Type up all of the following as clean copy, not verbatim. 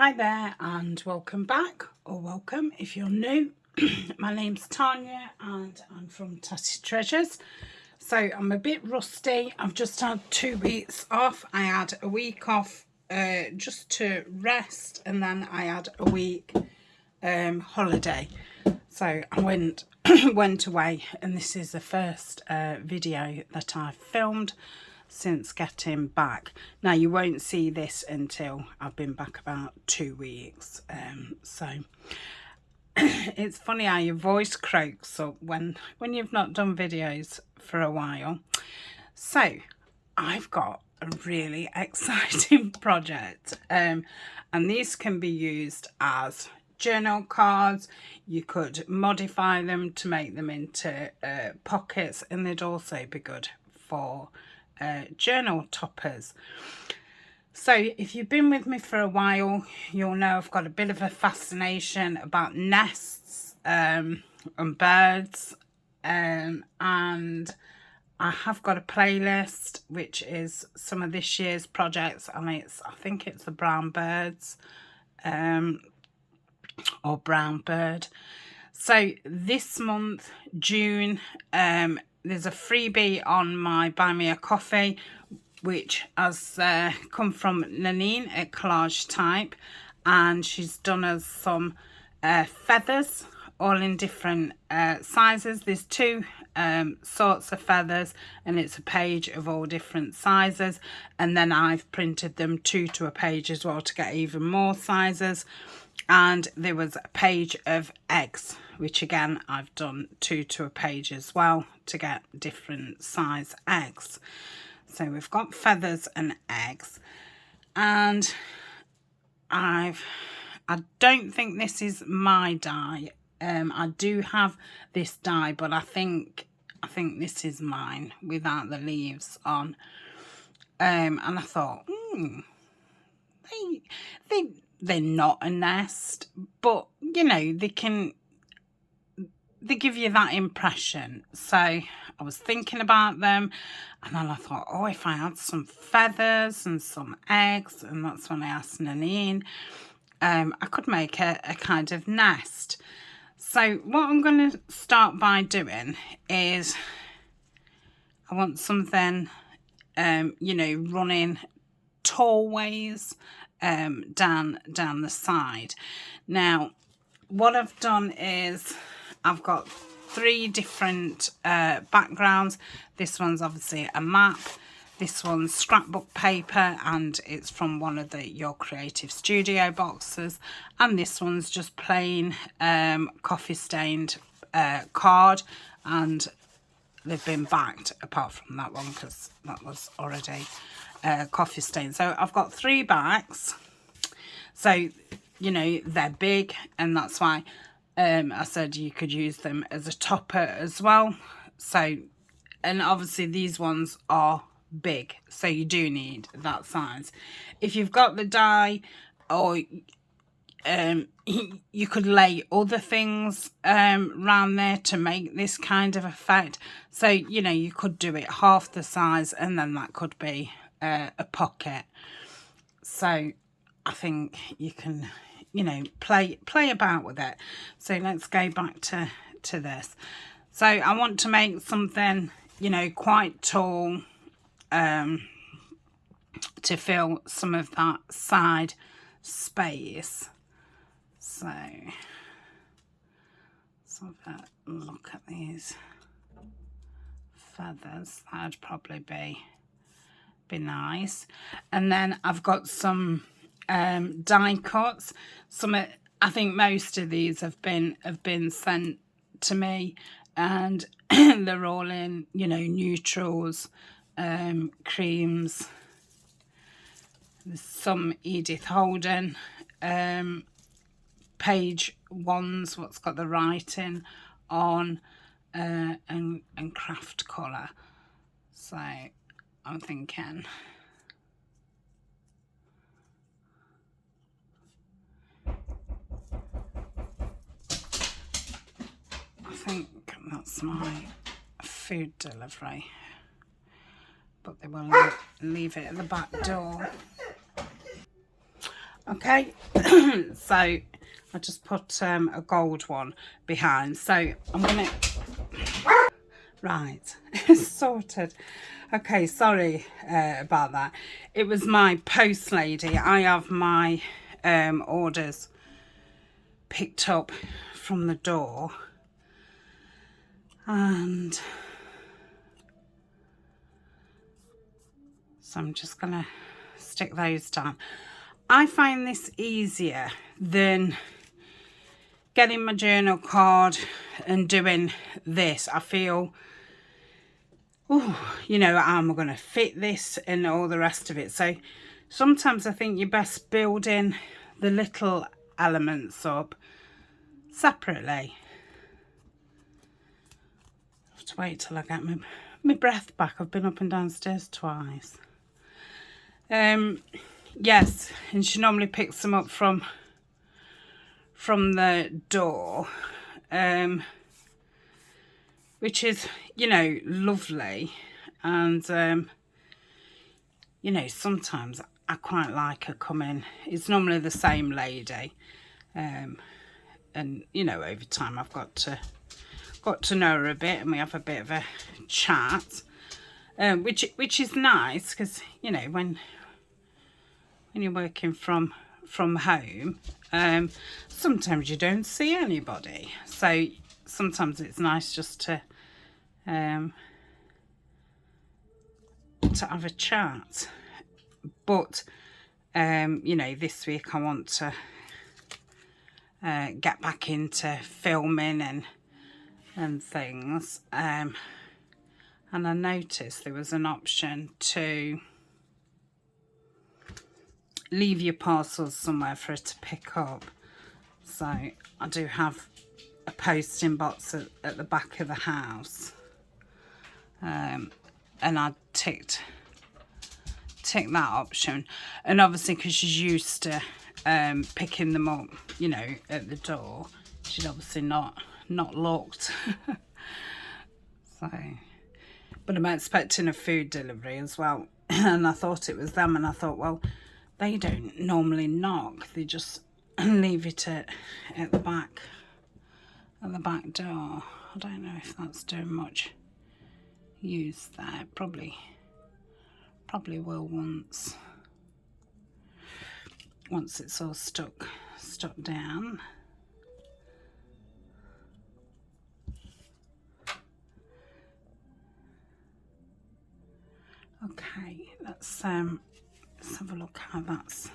Hi there and welcome back, or welcome if you're new. My name's Tania and I'm from Tatty Treasures. So I'm a bit rusty. I've just had 2 weeks off. I had a week off just to rest, and then I had a week holiday. So I went away, and this is the first video that I've filmed since getting back. Now you won't see this until I've been back about 2 weeks. So it's funny how your voice croaks up when you've not done videos for a while. So I've got a really exciting project, and these can be used as journal cards. You could modify them to make them into pockets, and they'd also be good for journal toppers. So if you've been with me for a while, you'll know I've got a bit of a fascination about nests and birds, and I have got a playlist which is some of this year's projects, and I think it's the brown birds or brown bird. So this month, June, there's a freebie on my Buy Me a Coffee, which has come from Nanine at Collage Type, and she's done us some feathers, all in different sizes. There's 2 sorts of feathers, and it's a page of all different sizes, and then I've printed them 2 to a page as well to get even more sizes. And there was a page of eggs, which again I've done 2 to a page as well to get different size eggs. So we've got feathers and eggs, and I don't think this is my die. I do have this die, but I think this is mine without the leaves on. And I thought, they're not a nest, but you know, they give you that impression. So I was thinking about them, and then I thought, oh, if I had some feathers and some eggs, and that's when I asked Nanine, I could make a kind of nest. So what I'm going to start by doing is I want something, you know, running tall ways down the side. Now what I've done is I've got 3 different backgrounds. This one's obviously a map, this one's scrapbook paper, and it's from one of the Your Creative Studio boxes, and this one's just plain coffee stained card, and they've been backed apart from that one because that was already coffee stain. So I've got 3 backs, so you know they're big, and that's why I said you could use them as a topper as well. So, and obviously these ones are big, so you do need that size. If you've got the die, or you could lay other things around there to make this kind of effect. So you know, you could do it half the size, and then that could be a pocket. So I think you can, you know, play about with it. So let's go back to this. So I want to make something, you know, quite tall, to fill some of that side space. So let's have a look at these feathers. That'd probably be nice. And then I've got some die cuts. Some, I think most of these have been sent to me, and they're all in, you know, neutrals, creams. There's some Edith Holden page ones, what's got the writing on, and craft colour. So I'm thinking that's my food delivery, but they will leave it at the back door. Okay, so I just put a gold one behind. So I'm gonna, right, sorted. Okay, sorry about that. It was my post lady. I have my orders picked up from the door, and so I'm just gonna stick those down. I find this easier than getting my journal card and doing this. I feel, oh, you know, how am I going to fit this and all the rest of it? So sometimes I think you're best building the little elements up separately. I have to wait till I get my breath back. I've been up and downstairs twice. Yes, and she normally picks them up from the door, which is, you know, lovely. And you know, sometimes I quite like her coming. It's normally the same lady, and you know, over time I've got to know her a bit, and we have a bit of a chat, which is nice, because you know, when you're working from home, sometimes you don't see anybody, so sometimes it's nice just to have a chat. But you know, this week I want to get back into filming and things, and I noticed there was an option to leave your parcels somewhere for it to pick up. So I do have a posting box at the back of the house, and I ticked that option, and obviously because she's used to picking them up, you know, at the door, she'd obviously not looked. So, but I'm expecting a food delivery as well, and I thought it was them, and I thought, well, they don't normally knock, they just leave it at the back door. I don't know if that's doing much use there. Probably will once it's all stuck down. Okay, let's have a look how that's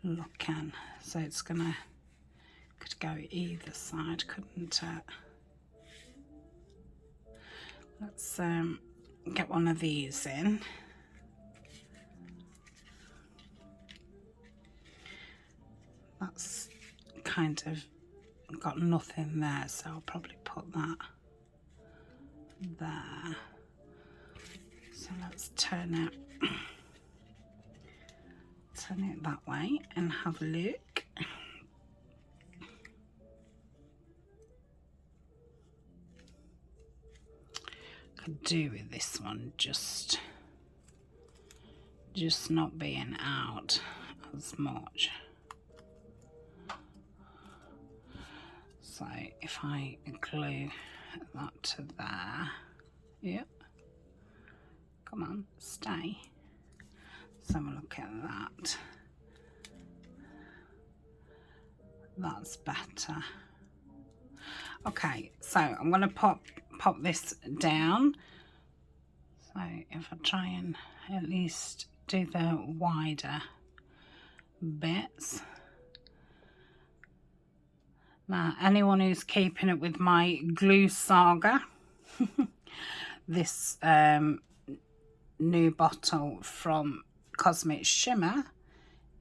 looking. So it's could go either side, couldn't it? Let's get one of these in. That's kind of got nothing there, so I'll probably put that there. So let's turn it that way and have a look. Could do with this one just not being out as much. So if I glue that to there, yep, come on, stay. So have a look at that. That's better. Okay, so I'm going to pop this down. So if I try and at least do the wider bits. Now, anyone who's keeping it with my glue saga, this new bottle from Cosmic Shimmer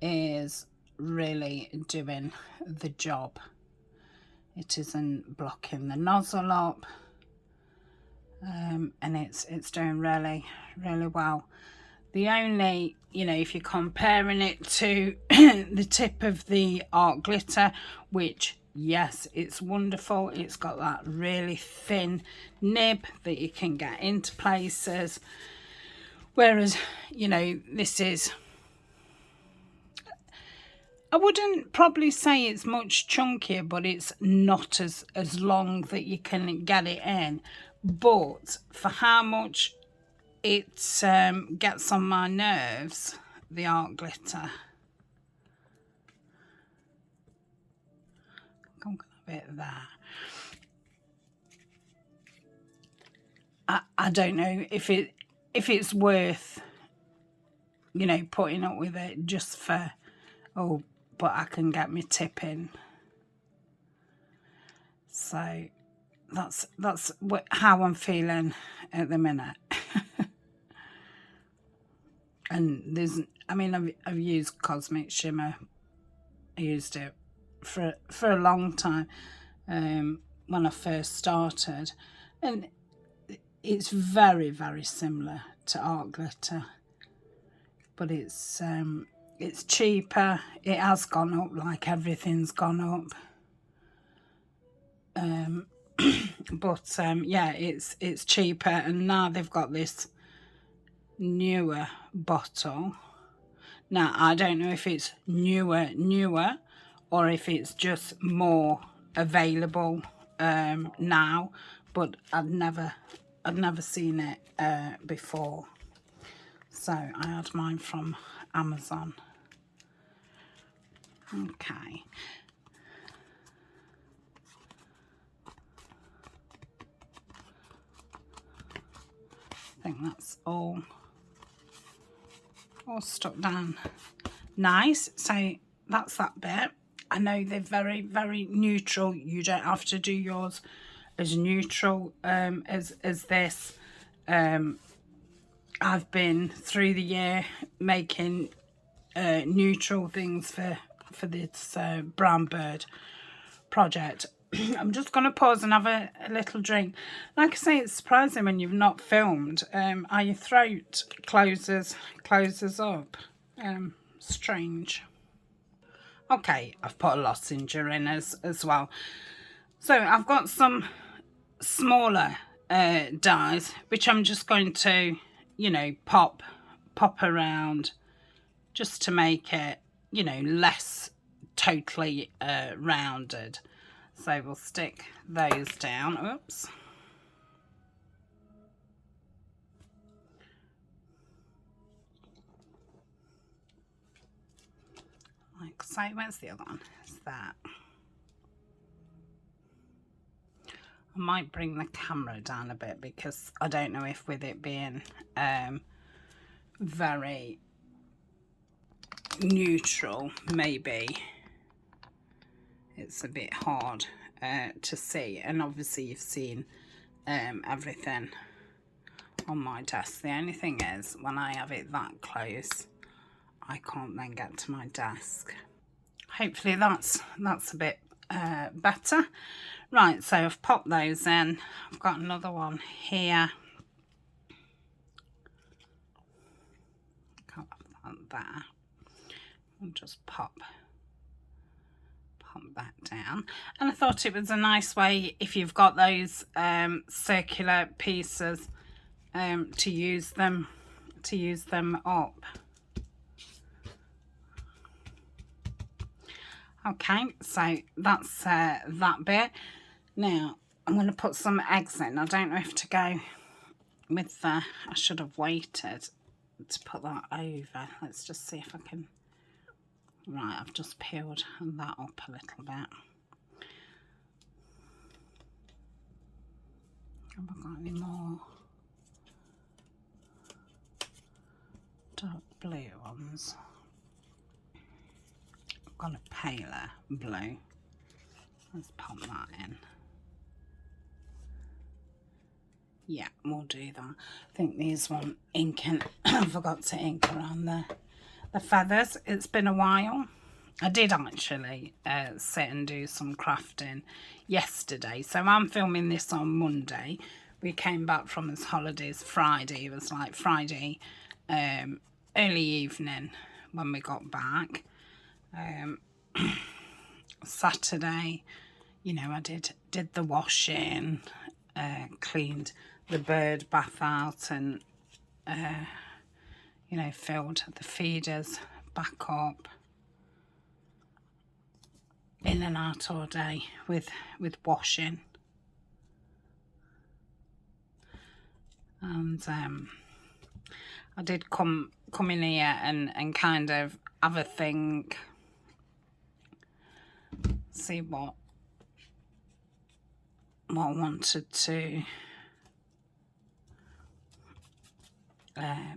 is really doing the job. It isn't blocking the nozzle up, and it's doing really well. The only, you know, if you're comparing it to the tip of the art glitter, which yes, it's wonderful, it's got that really thin nib that you can get into places, whereas, you know, this is, I wouldn't probably say it's much chunkier, but it's not as long that you can get it in. But for how much it gets on my nerves, the art glitter. I'm gonna have it there. I don't know if it's worth, you know, putting up with it just for, oh, but I can get my tip in. So that's how I'm feeling at the minute. And there's, I mean, I've used Cosmic Shimmer. I used it for a long time when I first started, and it's very, very similar to art glitter, but it's cheaper. It has gone up, like everything's gone up. But yeah, it's cheaper, and now they've got this newer bottle. Now I don't know if it's newer or if it's just more available now, but I'd never seen it before. So I had mine from Amazon. Okay. I think that's all stuck down nice. So that's that bit. I know they're very, very neutral. You don't have to do yours as neutral as this. I've been through the year making neutral things for this brown bird project. I'm just going to pause and have a little drink. Like I say, it's surprising when you've not filmed. How your throat closes up. Strange. Okay, I've put a lozenge in as well. So I've got some smaller dies, which I'm just going to, you know, pop around just to make it, you know, less totally rounded. So we'll stick those down. Oops. Like so. Where's the other one? It's that. I might bring the camera down a bit because I don't know if with it being very neutral, maybe it's a bit hard to see. And obviously you've seen everything on my desk. The only thing is, when I have it that close, I can't then get to my desk. Hopefully that's a bit better. Right, so I've popped those in. I've got another one here. Can't have that there. I'll just pop that down. And I thought it was a nice way, if you've got those circular pieces, to use them up. Okay, so that's that bit. Now I'm going to put some eggs in. I don't know if to go with the, I should have waited to put that over. Let's just see if I can. Right, I've just peeled that up a little bit. Have I got any more dark blue ones? I've got a paler blue. Let's pop that in. Yeah, we'll do that. I think these want inking. I forgot to ink around the feathers. It's been a while. I did actually sit and do some crafting yesterday. So I'm filming this on Monday. We came back from his holidays Friday. It was like Friday early evening when we got back. Saturday, you know, I did the washing, cleaned the bird bath out, and you know, filled the feeders back up. in and out all day with washing. And I did come in here and kind of have a think, see what I wanted to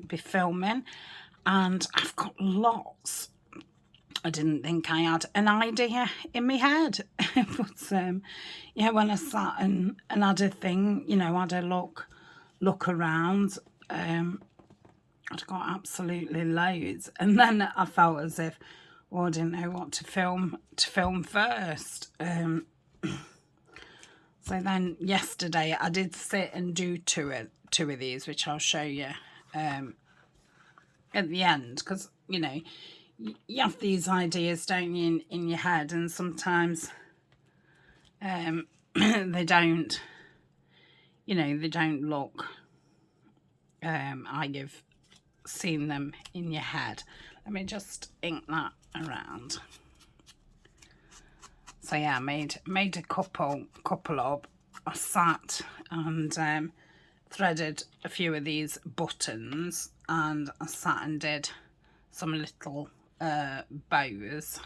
be filming, and I've got lots. I didn't think I had an idea in my head, but yeah, when I sat and had a thing, you know, had a look around, I'd got absolutely loads, and then I felt as if, well, I didn't know what to film first. So then yesterday I did sit and do two of these, which I'll show you at the end, because you know, you have these ideas, don't you, in your head, and sometimes they don't, you know, they don't look you've seen them in your head. Let me just ink that around. So yeah, I made a couple of, I sat and threaded a few of these buttons, and I sat and did some little bows,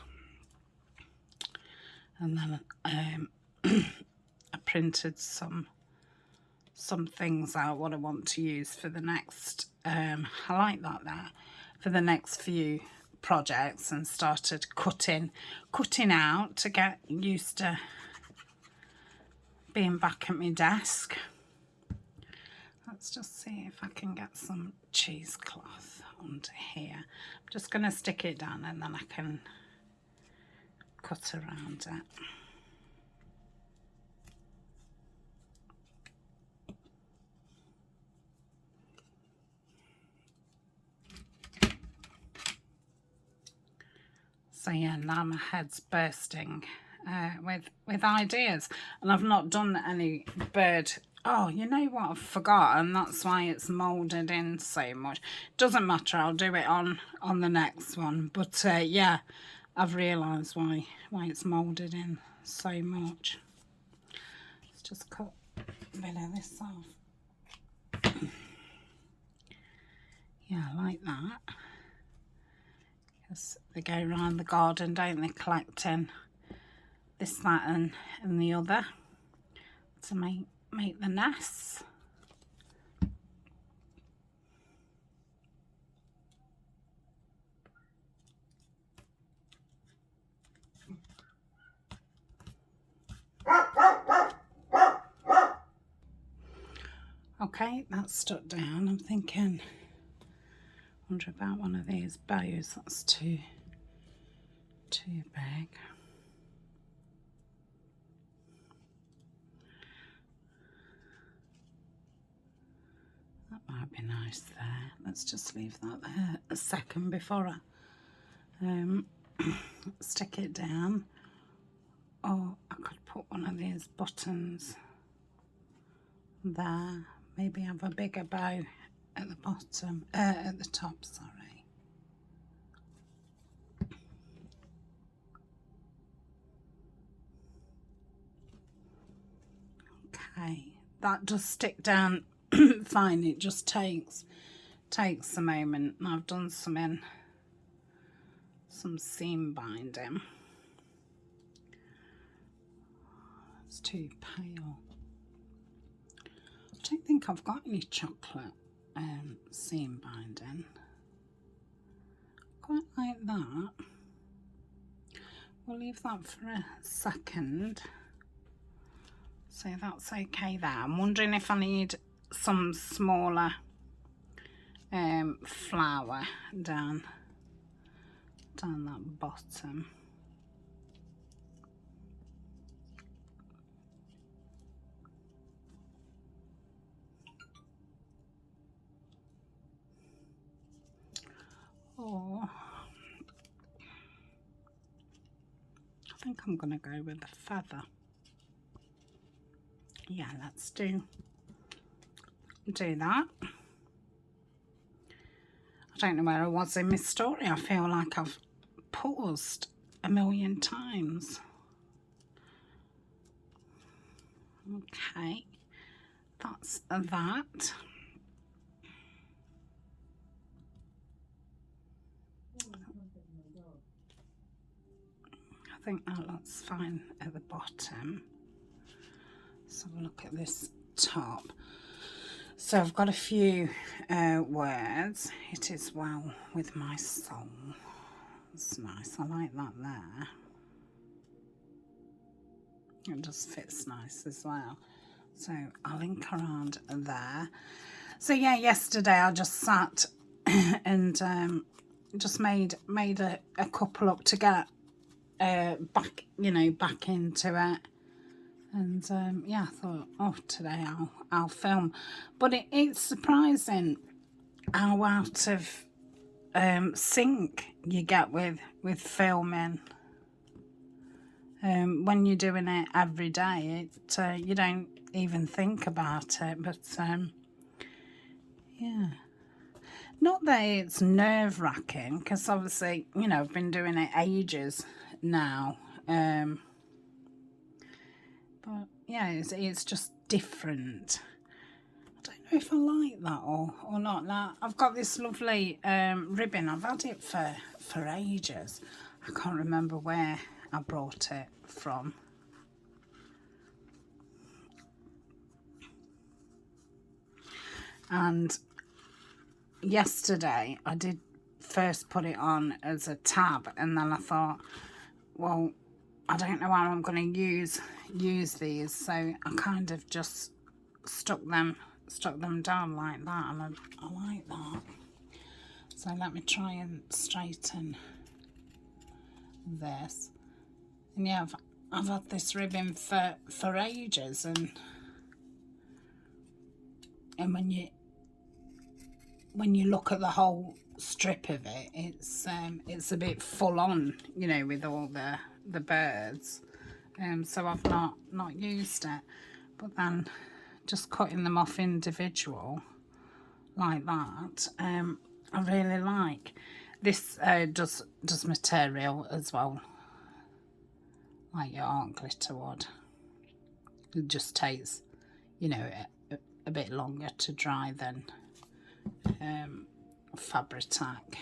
and then I printed some things out what I want to use for the next I like that there, for the next few projects, and started cutting out to get used to being back at my desk. Let's just see if I can get some cheesecloth onto here. I'm just going to stick it down and then I can cut around it. So yeah, now my head's bursting with ideas, and I've not done any bird. Oh, you know what, I've forgotten. That's why it's moulded in so much. Doesn't matter, I'll do it on the next one. But yeah, I've realised why it's moulded in so much. Let's just cut a bit of this off. Yeah, I like that. Because they go around the garden, don't they, collecting this, that and the other to make the nests. Okay, that's stuck down. I'm thinking, wonder about one of these bows. That's too big. That might be nice there. Let's just leave that there a second before I stick it down. Or I could put one of these buttons there. Maybe have a bigger bow at the bottom, at the top, sorry. Okay, that does stick down fine. It just takes a moment, and I've done some seam binding. It's too pale. I don't think I've got any chocolate seam binding. Quite like that. We'll leave that for a second. So that's okay there. I'm wondering if I need some smaller flower down that bottom. Or I think I'm going to go with a feather. Yeah, let's do that. I don't know where I was in my story. I feel like I've paused a million times. Okay, that's that. I think that looks fine at the bottom. Let's have a look at this top. So I've got a few words. It is well with my soul. It's nice. I like that there. It just fits nice as well. So I'll link around there. So yeah, yesterday I just sat and just made a couple up to get back, you know, back into it. And yeah, I thought, oh, today I'll film. But it's surprising how out of sync you get with filming. When you're doing it every day, you don't even think about it. But yeah, not that it's nerve-wracking, because obviously, you know, I've been doing it ages now. But yeah, it's just different. I don't know if I like that or not. Now, I've got this lovely ribbon. I've had it for ages. I can't remember where I brought it from. And yesterday I did first put it on as a tab, and then I thought, well, I don't know how I'm going to use these, so I kind of just stuck them down like that, and I like that. So let me try and straighten this. And yeah, I've had this ribbon for ages, and when you look at the whole strip of it, it's a bit full on, you know, with all the birds. So I've not used it, but then just cutting them off individual like that, I really like. This does material as well, like your art glitter would. It just takes, you know, a bit longer to dry than Fabri-Tac.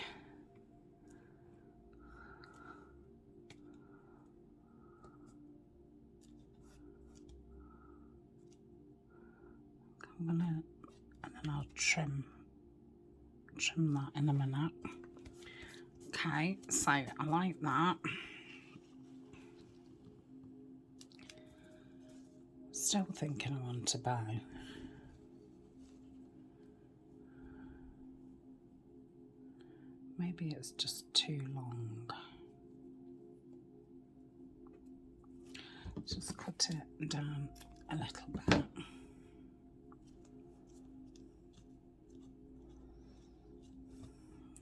And then I'll trim that in a minute. Okay, so I like that. Still thinking I want to buy. Maybe it's just too long. Just cut it down a little bit.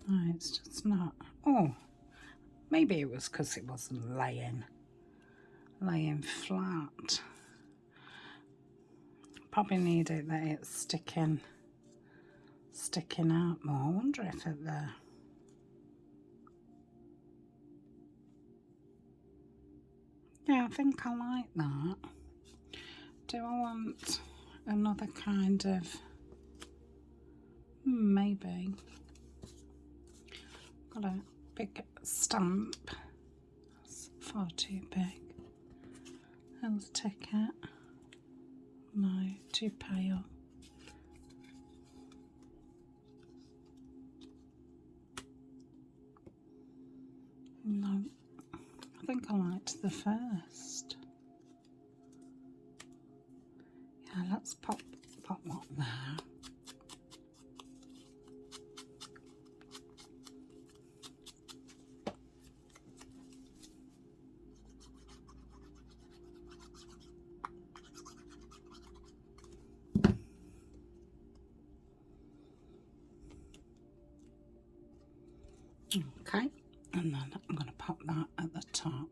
No, it's just not. Oh, maybe it was because it wasn't laying flat. Probably need it that it's sticking out more. I wonder if it there. Yeah, I think I like that. Do I want another kind of? Maybe. Got a big stamp. That's far too big. Health ticket. No, too pale. No, I think I liked the first. Yeah, let's pop one there. Okay, and then I'm going to pop that at the top.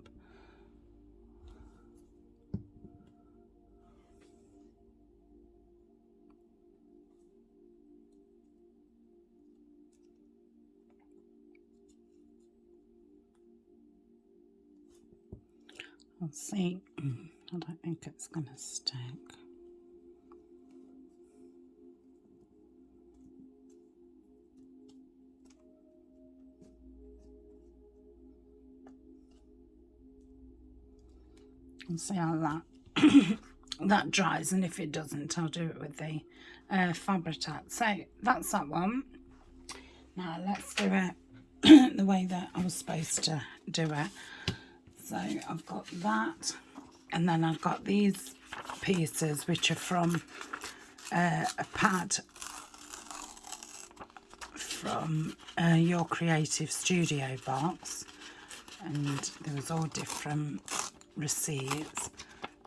I'll see. I don't think it's going to stick. and see how that that dries, and if it doesn't, I'll do it with the Fabri-Tac. So that's that one. Now let's do it the way that I was supposed to do it. So I've got that, and then I've got these pieces which are from a pad from Your Creative Studio box, and there was all different receipts.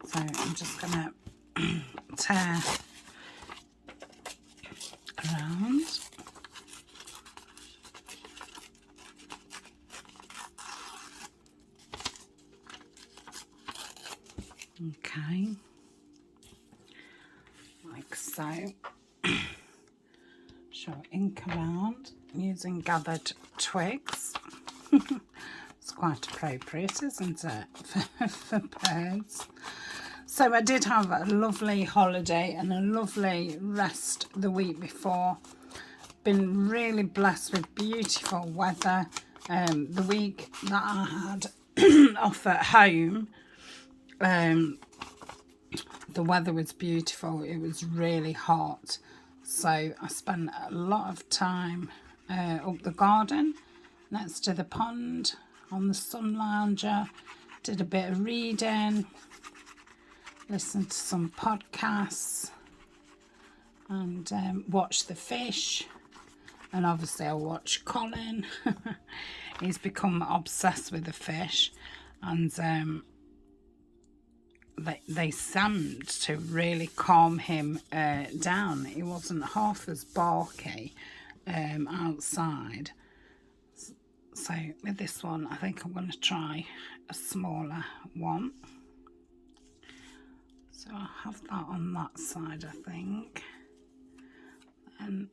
So I'm just gonna tear around. Okay, like so. Show ink around using gathered twigs. It's quite appropriate, isn't it, for birds? So I did have a lovely holiday and a lovely rest the week before. Been really blessed with beautiful weather. The week that I had off at home, the weather was beautiful. It was really hot, so I spent a lot of time up the garden next to the pond on the sun lounger. Did a bit of reading, listened to some podcasts, and watched the fish. And obviously I watched Colin. He's become obsessed with the fish, and they seemed to really calm him down. He wasn't half as barky outside. So with this one, I think I'm going to try a smaller one. So I'll have that on that side, I think. And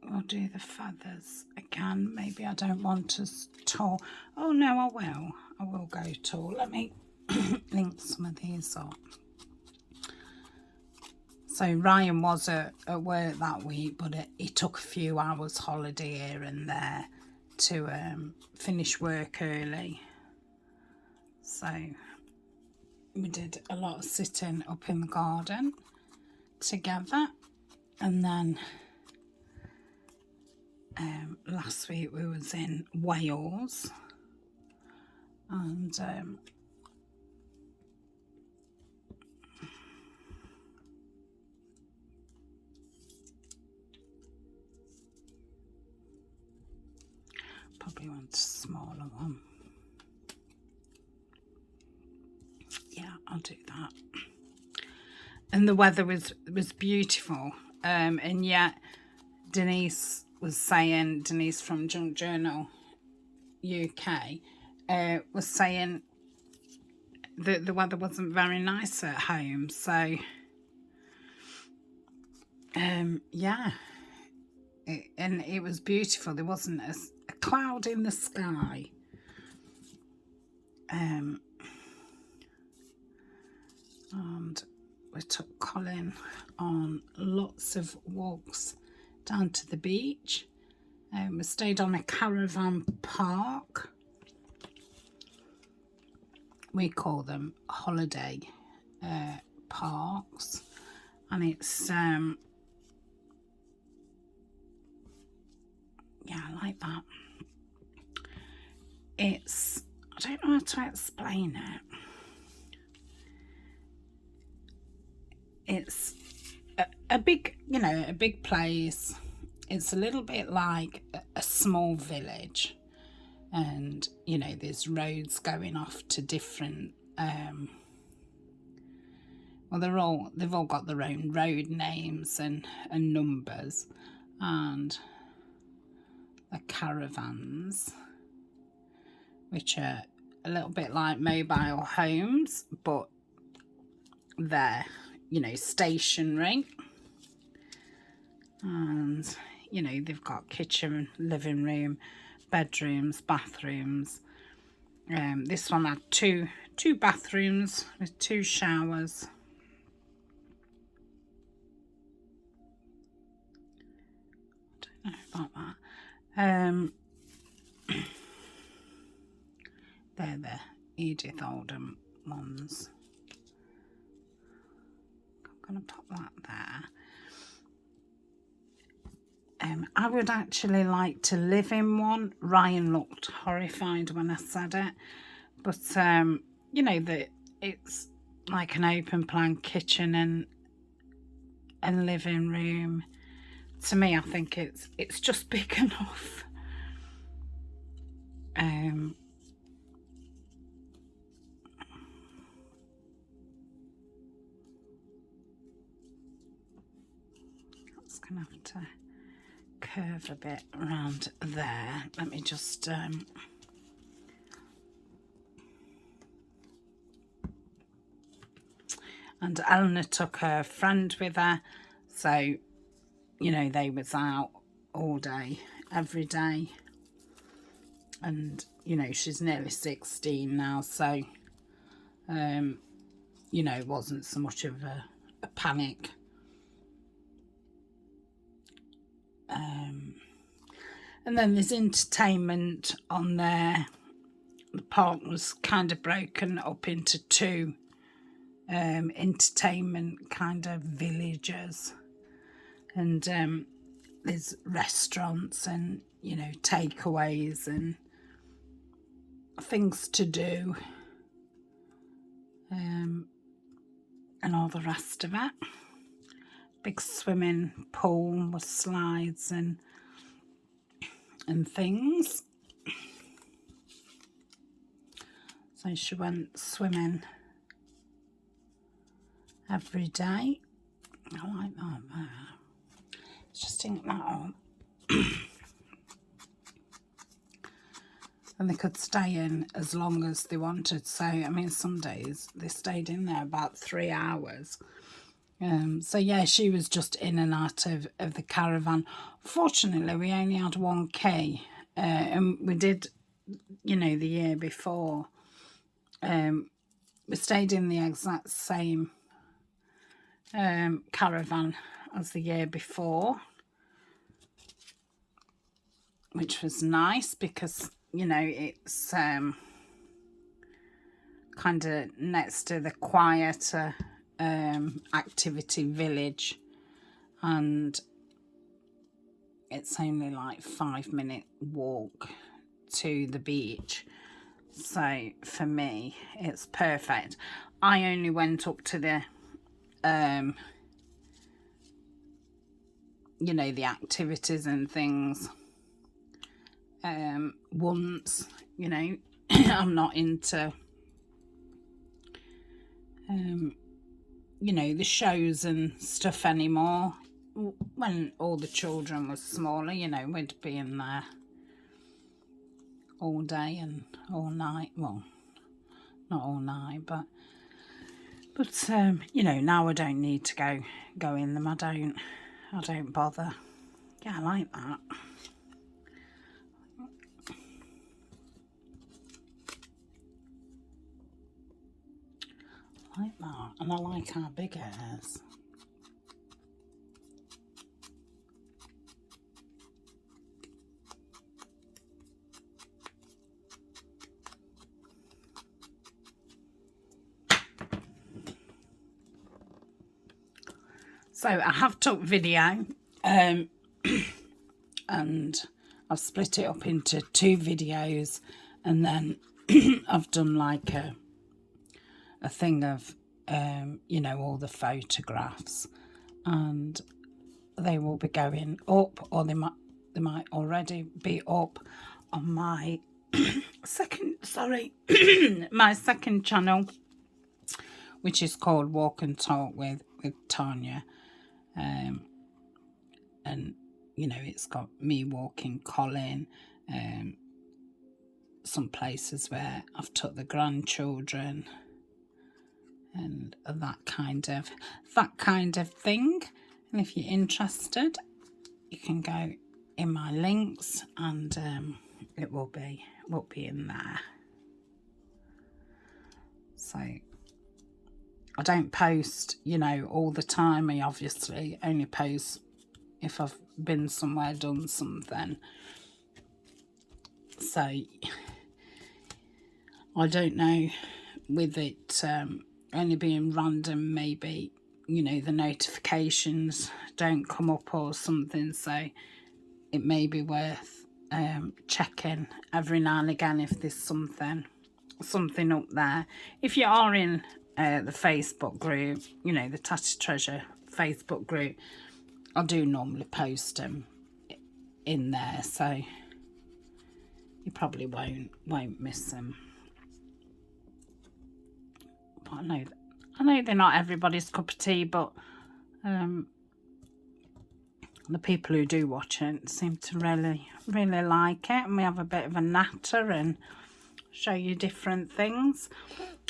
we'll do the feathers again. Maybe I don't want as tall. Oh no, I will go tall. Let me link some of these up. So Ryan was at work that week, but he took a few hours holiday here and there to finish work early. So we did a lot of sitting up in the garden together, and then last week we was in Wales, and probably want a smaller one. Yeah, I'll do that. And the weather was beautiful, and yet Denise from Junk Journal UK was saying that the weather wasn't very nice at home. So yeah, and it was beautiful. There wasn't a cloud in the sky. And we took Colin on lots of walks down to the beach. We stayed on a caravan park. We call them holiday parks, and it's yeah, I like that. It's, I don't know how to explain it. It's a big, a big place. It's a little bit like a small village, and there's roads going off to different well, they've all got their own road names and numbers, and the caravans, which are a little bit like mobile homes, but they're stationary, and they've got kitchen, living room, bedrooms, bathrooms. This one had two bathrooms with 2 showers. I don't know about that. They're the Edith Oldham ones. I'm going to put that there. I would actually like to live in one. Ryan looked horrified when I said it, but you know that it's like an open plan kitchen and living room. To me, I think it's just big enough. That's gonna have to curve a bit around there. Let me just and Eleanor took her friend with her, so you know they was out all day every day, and you know she's nearly 16 now, so you know it wasn't so much of a panic. And then there's entertainment on there. The park was kind of broken up into two entertainment kind of villages, and there's restaurants and you know takeaways and things to do, and all the rest of it. Big swimming pool with slides and things. So she went swimming every day. I like that there. Let's just ink that on. And they could stay in as long as they wanted. So, I mean, some days they stayed in there about 3 hours. So, yeah, she was just in and out of the caravan. Fortunately, we only had one key. And we did, you know, the year before. We stayed in the exact same caravan as the year before, which was nice because, you know, it's kind of next to the quieter activity village, and it's only like 5-minute walk to the beach. So for me it's perfect. I only went up to the you know the activities and things once, you know. I'm not into you know the shows and stuff anymore. When all the children were smaller, you know, we'd be in there all day and all night. Well, not all night, but you know, now I don't need to go in them. I don't bother. Yeah, I like that. I like that, and I like how big it is. So I have took video and I've split it up into 2 videos, and then I've done like a thing of you know all the photographs, and they will be going up, or they might already be up on my my second channel, which is called Walk and Talk with Tania. And you know it's got me walking Colin, some places where I've took the grandchildren and that kind of thing. And if you're interested, you can go in my links, and it will be in there. So I don't post, you know, all the time. I obviously only post if I've been somewhere, done something. So I don't know with it only being random, maybe, you know, the notifications don't come up or something, so it may be worth checking every now and again if there's something up there. If you are in the Facebook group, you know, the Tatty Treasure Facebook group, I do normally post them in there, so you probably won't miss them. But I know they're not everybody's cup of tea, but the people who do watch it seem to really like it, and we have a bit of a natter and show you different things.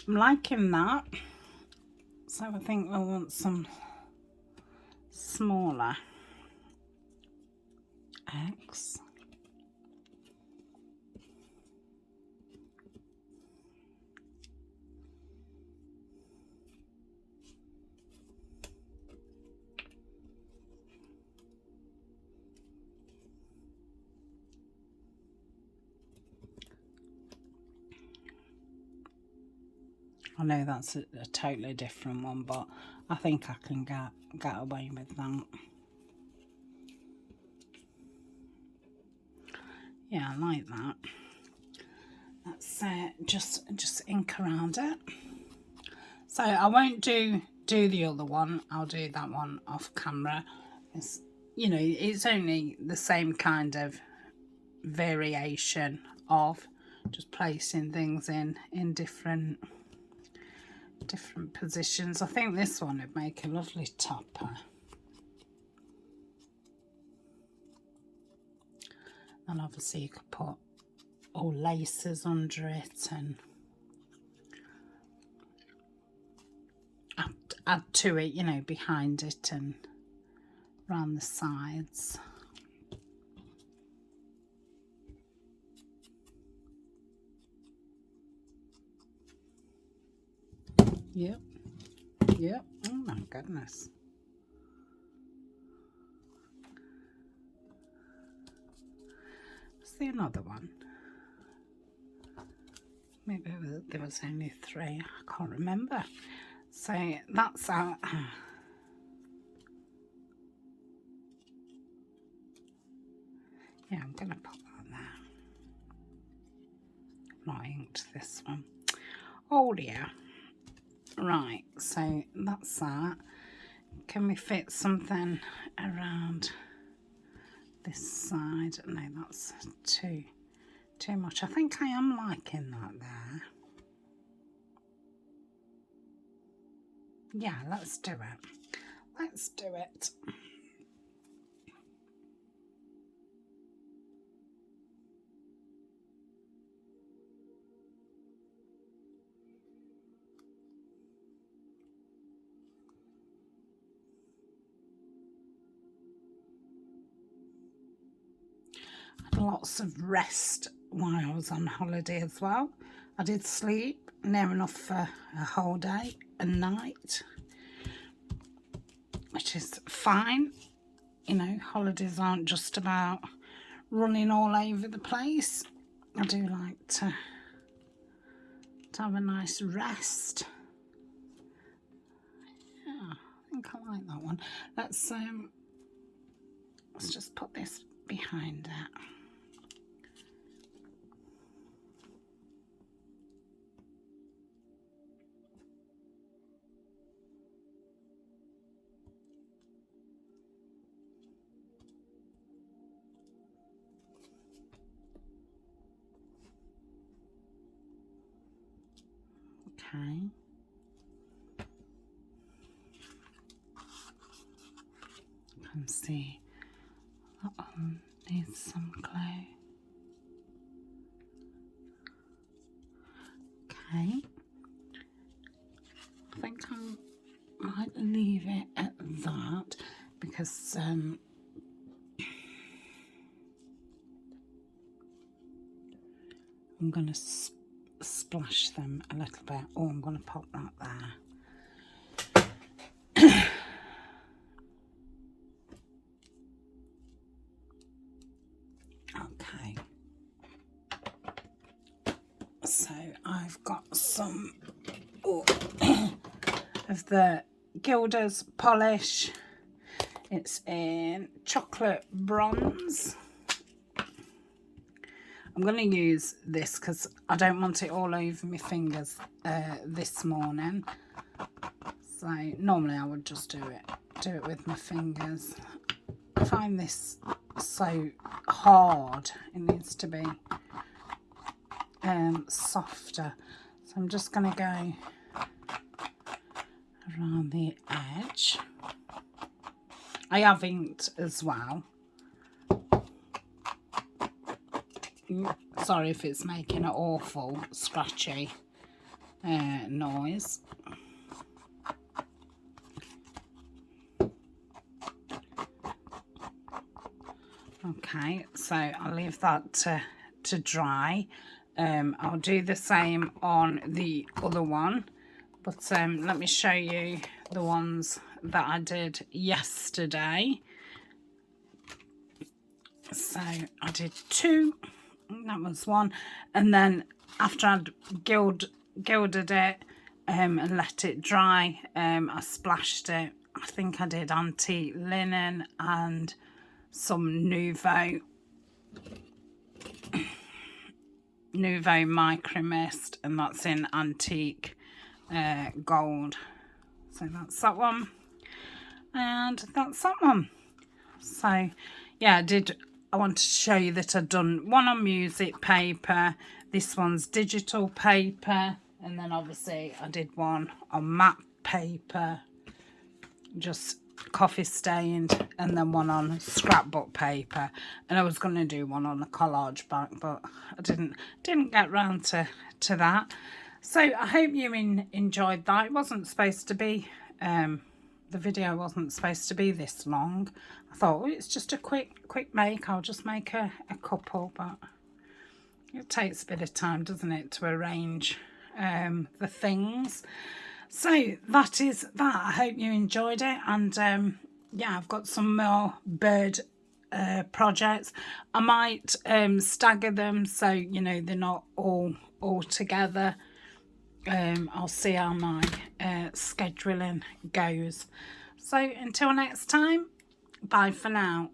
I'm liking that, so I think we'll want some smaller eggs. I know that's a totally different one, but I think I can get away with that. Yeah, I like that. Let's just ink around it. So I won't do the other one. I'll do that one off camera. It's, you know, it's only the same kind of variation of just placing things in different positions. I think this one would make a lovely topper. And obviously you could put all laces under it and add to it, you know, behind it and around the sides. Yep. Oh my goodness. See another one. Maybe there was only 3. I can't remember. So that's our. Yeah, I'm gonna put that there. I've not inked this one. Oh dear. Right, so that's that. Can we fit something around this side? No, that's too much. I think I am liking that there. Yeah, let's do it. Let's do it. Lots of rest while I was on holiday as well. I did sleep near enough for a whole day and night, which is fine. You know, holidays aren't just about running all over the place. I do like to have a nice rest. Yeah, I think I like that one. Let's just put this behind it. Okay. You can see that one needs some glue. Okay. I think I might leave it at that because I'm going to splash them a little bit. Oh, I'm going to pop that there. Okay. So I've got some of the Gilda's polish. It's in chocolate bronze. I'm going to use this because I don't want it all over my fingers this morning. So normally I would just do it with my fingers. I find this so hard. It needs to be softer. So I'm just going to go around the edge. I have inked as well. Sorry if it's making an awful scratchy noise. Okay, so I'll leave that to dry. I'll do the same on the other one, but let me show you the ones that I did yesterday. So I did 2, that was one, and then after I'd gilded it and let it dry, I splashed it. I think I did antique linen and some Nouveau micro mist, and that's in antique gold. So that's that one, and that's that one. So yeah, I wanted to show you that I'd done one on music paper, this one's digital paper, and then obviously I did one on matte paper, just coffee stained, and then one on scrapbook paper, and I was going to do one on a collage back, but I didn't get round to that. So I hope you enjoyed that. It wasn't supposed to be the video wasn't supposed to be this long. I thought, well, it's just a quick make, I'll just make a couple, but it takes a bit of time, doesn't it, to arrange the things. So that is that. I hope you enjoyed it, and yeah, I've got some more bird projects. I might stagger them so you know they're not all together. I'll see how my scheduling goes. So until next time, bye for now.